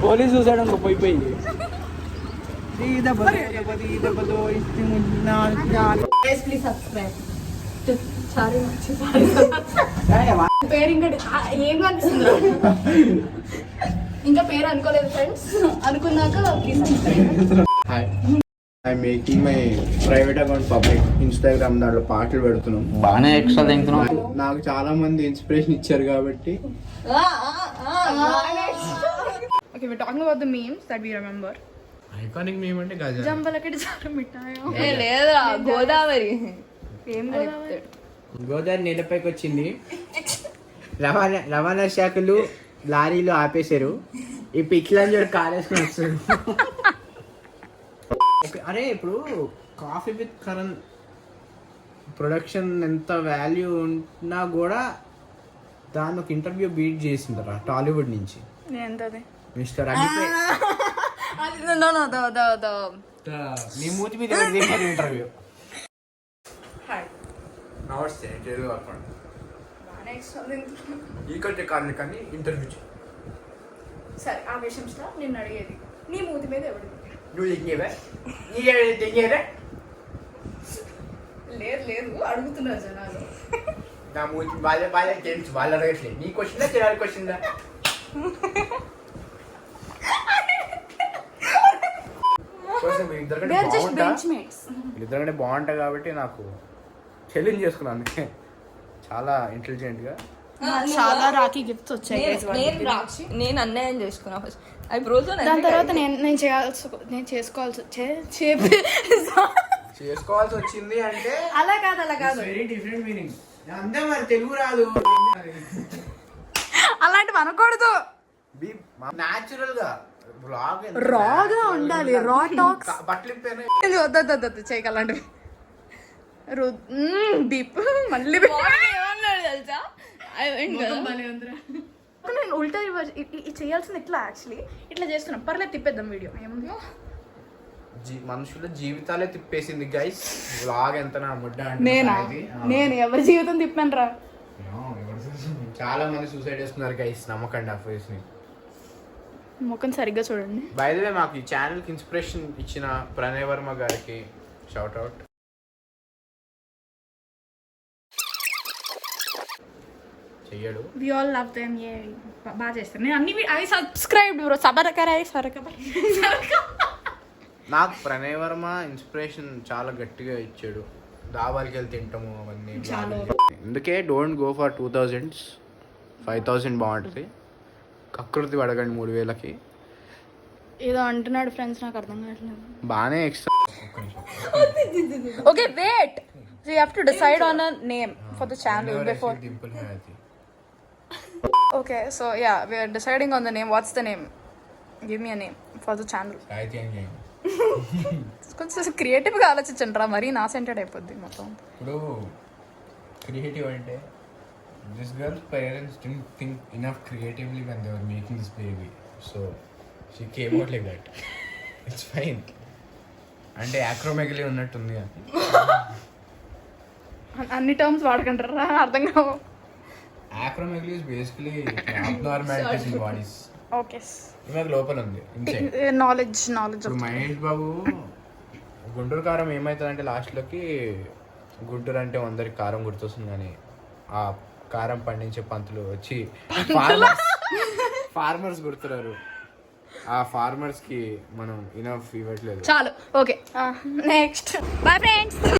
Police చూసాడు అనుకో పోయి ప్లీజ్ సబ్స్క్రైబ్. పేరు ఇంకా ఏం కనిపిస్తుంది ఇంకా పేరు అనుకోలేదు ఫ్రెండ్స్. అనుకున్నాక please subscribe. I making my private account public Instagram దాంట్లో పాటలు పెడుతున్నాం. బాగానే ఎక్స్ట్రా తింటున్నాం. నాకు చాలా మంది ఇన్స్పిరేషన్ ఇచ్చారు కాబట్టి. Okay, we're talking about the memes that we remember. Iconic meme అంటే గజా. జంబలకడి చారు మిఠాయో. లేదా గోదావరి. ఏం గోదావరి? గోదావరి నీళ్ళపైకి వచ్చింది. రవాణా శాఖలు లారీలు ఆపేశారు. ఈ పిక్లని చూడు కాలేసుకుని వస్తారు. అరే ఇప్పుడు కాఫీ విత్ కరణ్ ప్రొడక్షన్ ఎంత వాల్యూ ఉన్నా కూడా దాన్ని ఒక ఇంటర్వ్యూ బీట్ చేసిందరా టాలీవుడ్ నుంచి. ఏంటది? మిస్టర్ నీ మూతి మీద ఇంటర్వ్యూ. నమస్తే తెలుగు ఈ కంటే కారణం కానీ ఇంటర్వ్యూ సరే ఆ విషయంలో నేను అడిగేది నీ మూతి మీద ఎవడు? నువ్వు దిగేవా? లేదు లేదు అడుగుతున్నారు జనాలు. నా మూతి వాళ్ళ తెలుసు, వాళ్ళు అడగట్లేదు. నీ క్వశ్చన్ చిరారి క్వశ్చన్ ఇద్దరికంటే బాగుంటా కాబట్టి నాకు ఛాలెంజ్ చేసుకున్నాను. అందుకే చాలా ఇంటెలిజెంట్ గా చాలా రాఖీ గిఫ్ట్స్ వచ్చాయి. నేను అన్యాయం చేసుకున్నా ఫస్ట్. అవి బ్రోతో దాని తర్వాత నేను చేసుకోవాల్సి వచ్చింది అంటే అలా కాదు వెరీ డిఫరెంట్ మీనింగ్. అంతే మరి తెలుగు రాదు అలాంటివి అనకూడదు. నాచురల్ గా రాగా ఉండాలి. రా టాక్స్ బట్టలు వద్దు చేయక అలాంటివి. డీప్ మళ్ళీ తెలుసా నేను ఉల్టా చేయాల్సింది ఇట్లా యాక్చువల్లీ ఇట్లా చేస్తున్నాం. పర్లేదు తిప్పేద్దాం వీడియో ఏముంది. మనుషుల జీవితాలే తిప్పేసింది గైస్. వ్లాగ్ ఎంత నా ముడ్డ నేను ఎవరి జీవితం తిప్పాను రా. చాలా మంది సూసైడ్ చేస్తున్నారు గైస్. నమ్మకండి ఆ ఫేస్ ని. ముఖం సరిగ్గా చూడండి. బై ది వే మాకు ఈ ఛానల్ కి ఇన్స్పిరేషన్ ఇచ్చిన ప్రణయ్ వర్మ గారికి షౌట్ అవుట్. చెయ్యడు. We all love them. ఏ బాగా చేస్తారు. నేను అన్ని ఐ సబ్స్క్రైబ్ బ్రో. సబరకరాయ్ నాకు ప్రణయ్ వర్మ ఇన్స్పిరేషన్ చాలా గట్టిగా ఇచ్చాడు. దాబాలకి వెళ్ళి తింటాము అవన్నీ. అందుకే డోంట్ గో ఫర్ 2000s. 5000 బాగుంటుంది. కకృతి పడకండి 3000కి. ఏదో అంటున్నాడు ఫ్రెండ్స్, నాకు అర్థం కావట్లేదు. బాగానే extra. Okay wait, so you have to decide on a name for the channel before. Okay, so yeah, we are deciding on the name. What's the name? Give me a name for the channel. కొంచెం క్రియేటివ్గా ఆలోచించండి రా. మరీ నా scented అయిపోద్ది మొత్తం. ఇప్పుడు creative అంటే this girl's parents didn't think enough creatively when they were making this baby, so she came out like that. It's fine. అంటే acromegaly ఉన్నట్టుంది. అన్ని టర్మ్స్ వాడకంటారా, అర్థం కావు. Acromegaly is basically abnormalities in bodies. Okay. ఇవాళ లోపల ఉంది. Knowledge ఇప్పుడు మహేష్ బాబు గుంటూరు కారం ఏమవుతుందంటే లాస్ట్లోకి గుంటూరు అంటే అందరికి కారం గుర్తొస్తుంది, కానీ ఆ కారం పండించే పంతులు వచ్చి ఫార్మర్స్ గుర్తున్నారు. ఆ ఫార్మర్స్ కి మనం ఇనఫ్ ఇవ్వట్లేదు. చాలు. Okay next. Bye friends.